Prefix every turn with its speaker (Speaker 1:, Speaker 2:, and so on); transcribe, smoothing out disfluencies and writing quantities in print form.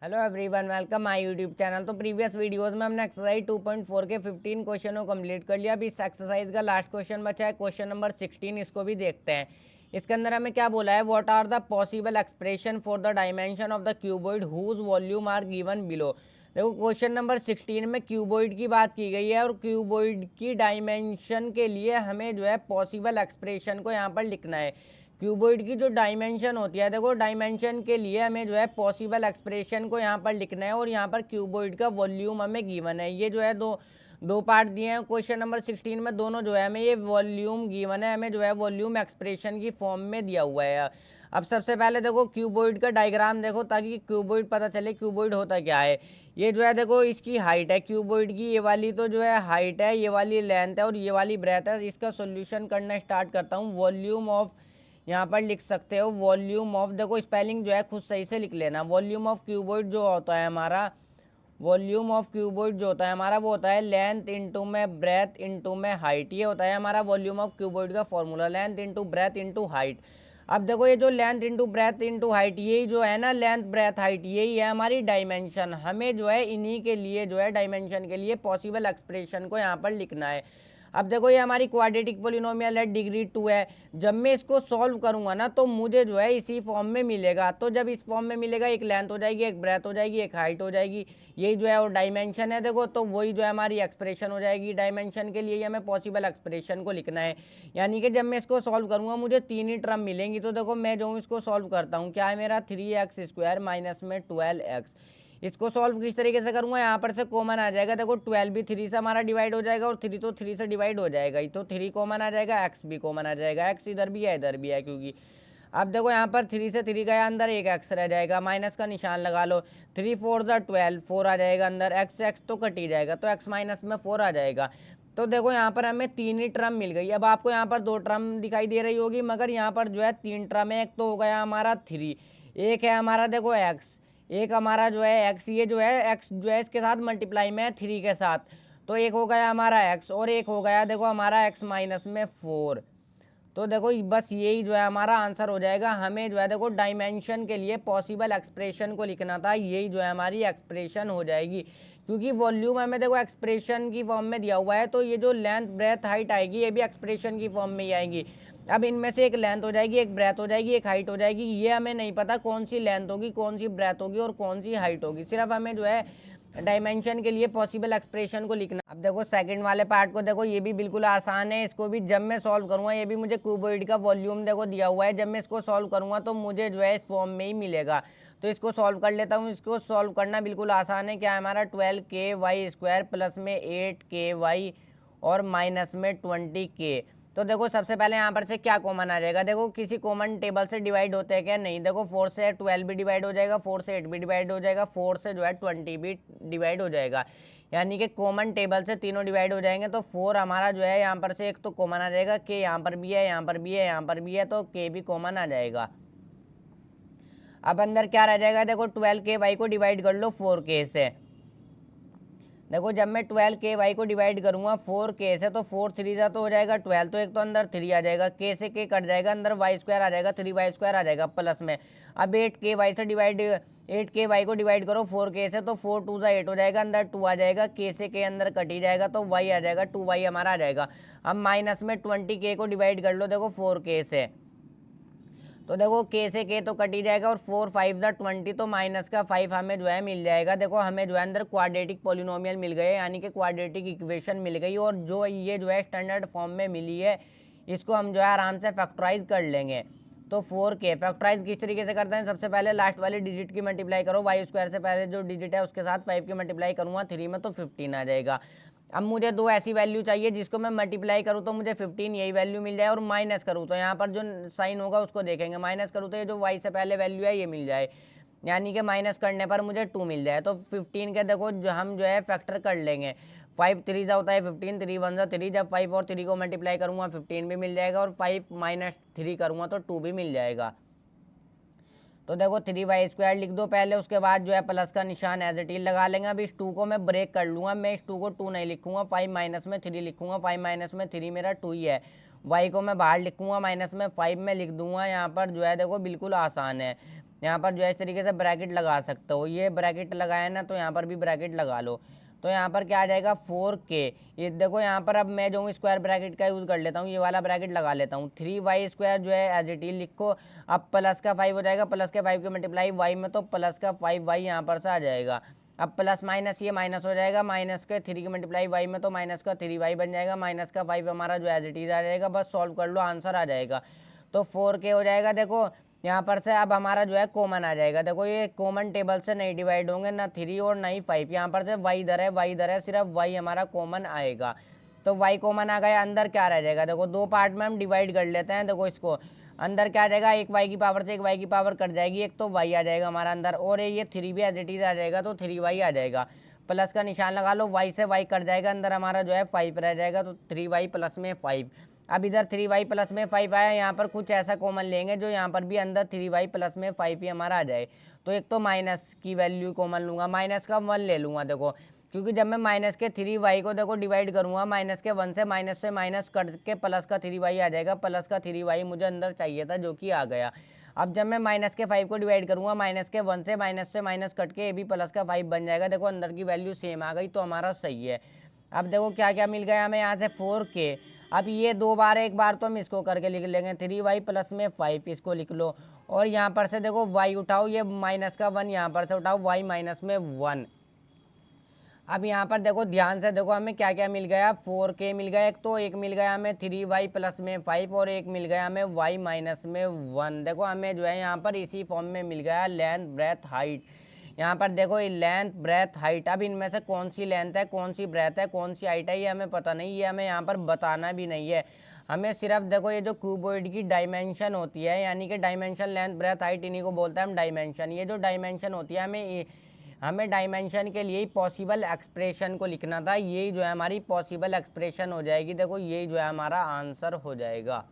Speaker 1: Hello everyone, welcome my YouTube channel. तो previous videos में हमने एक्सरसाइज 2.4 के 15 क्वेश्चनों को कंप्लीट कर लिया। अभी इस एक्सरसाइज का लास्ट क्वेश्चन बचा है, क्वेश्चन नंबर 16। इसको भी देखते हैं। इसके अंदर हमें क्या बोला है, what are the possible expression for the dimension of the cuboid whose volume are given below. देखो क्वेश्चन नंबर 16 में क्यूबॉइड की बात की गई है और क्यूबॉइड की डायमेंशन के लिए हमें जो है पॉसिबल एक्सप्रेशन को यहाँ पर लिखना है। क्यूबॉइड की जो डायमेंशन होती है, देखो डायमेंशन के लिए हमें जो है पॉसिबल एक्सप्रेशन को यहाँ पर लिखना है और यहाँ पर क्यूबॉइड का वॉल्यूम हमें गिवन है। ये जो है दो पार्ट दिए हैं क्वेश्चन नंबर 16 में, दोनों जो है हमें ये वॉल्यूम गिवन है, हमें जो है वॉल्यूम एक्सप्रेशन की फॉर्म में दिया हुआ है। अब सबसे पहले देखो क्यूबॉइड का डायग्राम देखो, ताकि क्यूबॉइड पता चले क्यूबॉइड होता क्या है। ये जो है देखो इसकी हाइट है क्यूबॉइड की, ये वाली तो जो है हाइट है, ये वाली लेंथ है और ये वाली ब्रेथ है। इसका सोल्यूशन करना स्टार्ट करता हूँ। वॉल्यूम ऑफ, यहाँ पर लिख सकते हो वॉल्यूम ऑफ, देखो स्पेलिंग जो है खुद सही से लिख लेना। वॉल्यूम ऑफ क्यूबॉइड जो होता है हमारा, वॉल्यूम ऑफ क्यूबॉइड जो होता है हमारा, वो होता है लेंथ इंटू में ब्रेथ इंटू में हाइट। ये होता है हमारा वॉल्यूम ऑफ क्यूबॉइड का formula, length into breadth into height. अब देखो ये जो length into breadth into height, यही जो है ना, लेंथ ब्रेथ हाइट, यही है हमारी डायमेंशन। हमें जो है इन्हीं के लिए जो है डायमेंशन के लिए पॉसिबल एक्सप्रेशन को यहाँ पर लिखना है। अब देखो ये हमारी क्वाड्रेटिक पोलिनोमियल है, डिग्री 2 है। जब मैं इसको सॉल्व करूंगा ना तो मुझे जो है इसी फॉर्म में मिलेगा। तो जब इस फॉर्म में मिलेगा, एक लेंथ हो जाएगी, एक ब्रेथ हो जाएगी, एक हाइट हो जाएगी, यही जो है वो डायमेंशन है। देखो तो वही जो है हमारी एक्सप्रेशन हो जाएगी। डायमेंशन के लिए हमें पॉसिबल एक्सप्रेशन को लिखना है, यानी कि जब मैं इसको सॉल्व करूंगा मुझे तीन ही टर्म मिलेंगी। तो देखो मैं जो हूँ इसको सॉल्व करता हूँ, क्या है मेरा 3x² माइनस में 12x। इसको सॉल्व किस तरीके से करूंगा, यहाँ पर से कॉमन आ जाएगा। देखो 12 भी 3 से हमारा डिवाइड हो जाएगा और 3 तो 3 से डिवाइड हो जाएगा ही, तो 3 कॉमन आ जाएगा, एक्स भी कॉमन आ जाएगा। एक्स इधर भी है इधर भी है, क्योंकि अब देखो यहाँ पर 3 से 3 गया अंदर, एक एक्स रह जाएगा, माइनस का निशान लगा लो। 3 4 12, 4 आ जाएगा अंदर, एक्स एक्स तो कट ही जाएगा, तो एक्स माइनस में 4 आ जाएगा। तो देखो यहाँ पर हमें तीन ही टर्म मिल गई। अब आपको यहाँ पर दो टर्म दिखाई दे रही होगी, मगर यहाँ पर जो है तीन टर्म है। एक तो हो गया हमारा 3, एक है हमारा देखो एक्स, एक हमारा जो है एक्स, ये जो है एक्स जो है इसके साथ मल्टीप्लाई में है 3 के साथ, तो एक हो गया हमारा एक्स और एक हो गया देखो हमारा एक्स माइनस में 4। तो देखो बस यही जो है हमारा आंसर हो जाएगा। हमें जो है देखो डायमेंशन के लिए पॉसिबल एक्सप्रेशन को लिखना था, यही जो है हमारी एक्सप्रेशन हो जाएगी। क्योंकि वॉल्यूम हमें देखो एक्सप्रेशन की फॉर्म में दिया हुआ है, तो ये जो लेंथ ब्रेथ हाइट आएगी ये भी एक्सप्रेशन की फॉर्म में ही आएगी। अब इनमें से एक लेंथ हो जाएगी, एक ब्रेथ हो जाएगी, एक हाइट हो जाएगी। ये हमें नहीं पता कौन सी लेंथ होगी, कौन सी ब्रेथ होगी और कौन सी हाइट होगी, सिर्फ हमें जो है डायमेंशन के लिए पॉसिबल एक्सप्रेशन को लिखना। अब देखो सेकंड वाले पार्ट को देखो, ये भी बिल्कुल आसान है। इसको भी जब मैं सॉल्व करूंगा, ये भी मुझे क्यूबॉइड का वॉल्यूम देखो दिया हुआ है, जब मैं इसको सॉल्व करूंगा तो मुझे जो है इस फॉर्म में ही मिलेगा। तो इसको सॉल्व कर लेता हूँ। इसको सॉल्व करना बिल्कुल आसान है। क्या है हमारा 12k² प्लस में 8k और माइनस में 20k। तो देखो सबसे पहले यहाँ पर से क्या कॉमन आ जाएगा, देखो किसी कॉमन टेबल से डिवाइड होते हैं क्या, नहीं। देखो 4 से 12 भी डिवाइड हो जाएगा, 4 से 8 भी डिवाइड हो जाएगा, 4 से जो है 20 भी डिवाइड हो जाएगा, यानी कि कॉमन टेबल से तीनों डिवाइड हो जाएंगे। तो 4 हमारा जो है यहाँ पर से एक तो कॉमन आ जाएगा, के यहाँ पर भी है, यहाँ पर भी है, यहाँ पर भी है, तो के भी कॉमन आ जाएगा। अब अंदर क्या रह जाएगा, देखो 12k को डिवाइड कर लो 4k से। देखो जब मैं 12k को डिवाइड करूंगा 4k से, तो 4 3 जा तो हो जाएगा 12, तो एक तो अंदर 3 आ जाएगा, k से k कट जाएगा, अंदर y² आ जाएगा, 3y² आ जाएगा प्लस में। अब 8k से डिवाइड, 8k को डिवाइड करो 4k से, तो 4 2 8 हो जाएगा, अंदर 2 आ जाएगा, k से k अंदर कट ही जाएगा, तो y आ जाएगा, 2y हमारा आ जाएगा। अब माइनस में 20k को डिवाइड कर लो देखो 4k से, तो देखो k से k तो कट ही जाएगा, और 4 5 20, तो माइनस का 5 हमें जो है मिल जाएगा। देखो हमें जो है अंदर क्वाड्रेटिक पोलिनोमियल मिल गए, यानी कि क्वाड्रेटिक इक्वेशन मिल गई, और जो ये जो है स्टैंडर्ड फॉर्म में मिली है, इसको हम जो है आराम से फैक्टराइज कर लेंगे। तो 4k फैक्टराइज किस तरीके से करते हैं, सबसे पहले लास्ट वाले डिजिट की मल्टीप्लाई करो, y² से पहले जो डिजिट है उसके साथ 5 की मल्टीप्लाई करूँगा 3 में, तो 15 आ जाएगा। अब मुझे दो ऐसी वैल्यू चाहिए जिसको मैं मल्टीप्लाई करूँ तो मुझे 15 यही वैल्यू मिल जाए, और माइनस करूँ तो यहाँ पर जो साइन होगा उसको देखेंगे, माइनस करूँ तो ये जो y से पहले वैल्यू है ये मिल जाए, यानी कि माइनस करने पर मुझे 2 मिल जाए। तो 15 के देखो जो हम जो है फैक्टर कर लेंगे, 5 3 जा होता है 15, 3 1 जा 3, जब 5 और 3 को मल्टीप्लाई करूँगा 15 भी मिल जाएगा, और 5 माइनस 3 करूँगा तो 2 भी मिल जाएगा। तो देखो 3y² लिख दो पहले, उसके बाद जो है प्लस का निशान एज इट इज लगा लेंगे। अब इस 2 को मैं ब्रेक कर लूँगा, मैं इस 2 को 2 नहीं लिखूंगा, 5 माइनस में 3 लिखूंगा, 5 माइनस में 3 मेरा 2 ही है। y को मैं बाहर लिखूंगा, माइनस में 5 में लिख दूंगा, यहाँ पर जो है देखो बिल्कुल आसान है। यहाँ पर जो है इस तरीके से ब्रैकेट लगा सकते हो। ये ब्रैकेट लगाया ना तो यहाँ पर भी ब्रैकेट लगा लो। तो यहाँ पर क्या आ जाएगा 4k। ये देखो यहाँ पर अब मैं जो हूँ स्क्वायर ब्रैकेट का यूज़ कर लेता हूँ, ये वाला ब्रैकेट लगा लेता हूँ। 3y² जो है एज इट इज लिखो। अब प्लस का 5 हो जाएगा, प्लस के 5 के मल्टीप्लाई y में तो प्लस का 5y यहाँ पर से आ जाएगा। अब प्लस माइनस ये माइनस हो जाएगा, माइनस के 3 की मल्टीप्लाई y में तो माइनस का 3y बन जाएगा, माइनस का 5 हमारा जो एज इट इज आ जाएगा। बस सॉल्व कर लो, आंसर आ जाएगा। तो 4k हो जाएगा। देखो यहाँ पर से अब हमारा जो है कॉमन आ जाएगा। देखो ये कॉमन टेबल से नहीं डिवाइड होंगे, ना 3 और ना ही 5। यहाँ पर से y इधर है, y इधर है, सिर्फ y हमारा कॉमन आएगा। तो y कॉमन आ गया, अंदर क्या रह जाएगा। देखो दो पार्ट में हम डिवाइड कर लेते हैं। देखो इसको अंदर क्या आ जाएगा, एक y की पावर से एक y की पावर कट जाएगी, एक तो y आ जाएगा हमारा अंदर, और ये 3 भी एज इट इज आ जाएगा, तो 3y आ जाएगा। प्लस का निशान लगा लो, y से y कट जाएगा, अंदर हमारा जो है 5 रह जाएगा, तो 3y प्लस में 5। अब इधर 3y प्लस में 5 आया, यहाँ पर कुछ ऐसा कॉमन लेंगे जो यहाँ पर भी अंदर 3y प्लस में 5 ही हमारा आ जाए। तो एक तो माइनस की वैल्यू कॉमन लूँगा, माइनस का 1 ले लूँगा। देखो क्योंकि जब मैं माइनस के 3y को देखो डिवाइड करूँगा, माइनस के 1 से माइनस कट के प्लस का 3y आ जाएगा। प्लस का 3y मुझे अंदर चाहिए था, जो कि आ गया। अब जब मैं माइनस के 5 को डिवाइड करूँगा, माइनस के 1 से माइनस कट के ये भी प्लस का 5 बन जाएगा। देखो अंदर की वैल्यू सेम आ गई, तो हमारा सही है। अब देखो क्या क्या मिल गया हमें यहाँ से 4k। अब ये दो बार एक बार तो हम इसको करके लिख लेंगे, 3y प्लस में 5 इसको लिख लो। और यहाँ पर से देखो y उठाओ, ये माइनस का 1 यहाँ पर से उठाओ, y माइनस में 1। अब यहाँ पर देखो ध्यान से देखो हमें क्या क्या मिल गया, 4k मिल गया एक, तो एक मिल गया हमें 3y प्लस में 5, और एक मिल गया हमें y माइनस में 1। देखो हमें जो है यहाँ पर इसी फॉर्म में मिल गया लेंथ ब्रेथ हाइट। यहाँ पर देखो ये लेंथ ब्रेथ हाइट, अब इनमें से कौन सी लेंथ है, कौन सी ब्रेथ है, कौन सी हाइट है, ये हमें पता नहीं, ये हमें यहाँ पर बताना भी नहीं है। हमें सिर्फ देखो ये जो क्यूबॉइड की डायमेंशन होती है, यानी कि डायमेंशन लेंथ ब्रेथ हाइट, इन्हीं को बोलते हैं हम डायमेंशन। ये जो डायमेंशन होती है हमें डायमेंशन के लिए पॉसिबल एक्सप्रेशन को लिखना था। यही जो है हमारी पॉसिबल एक्सप्रेशन हो जाएगी। देखो यही जो है हमारा आंसर हो जाएगा।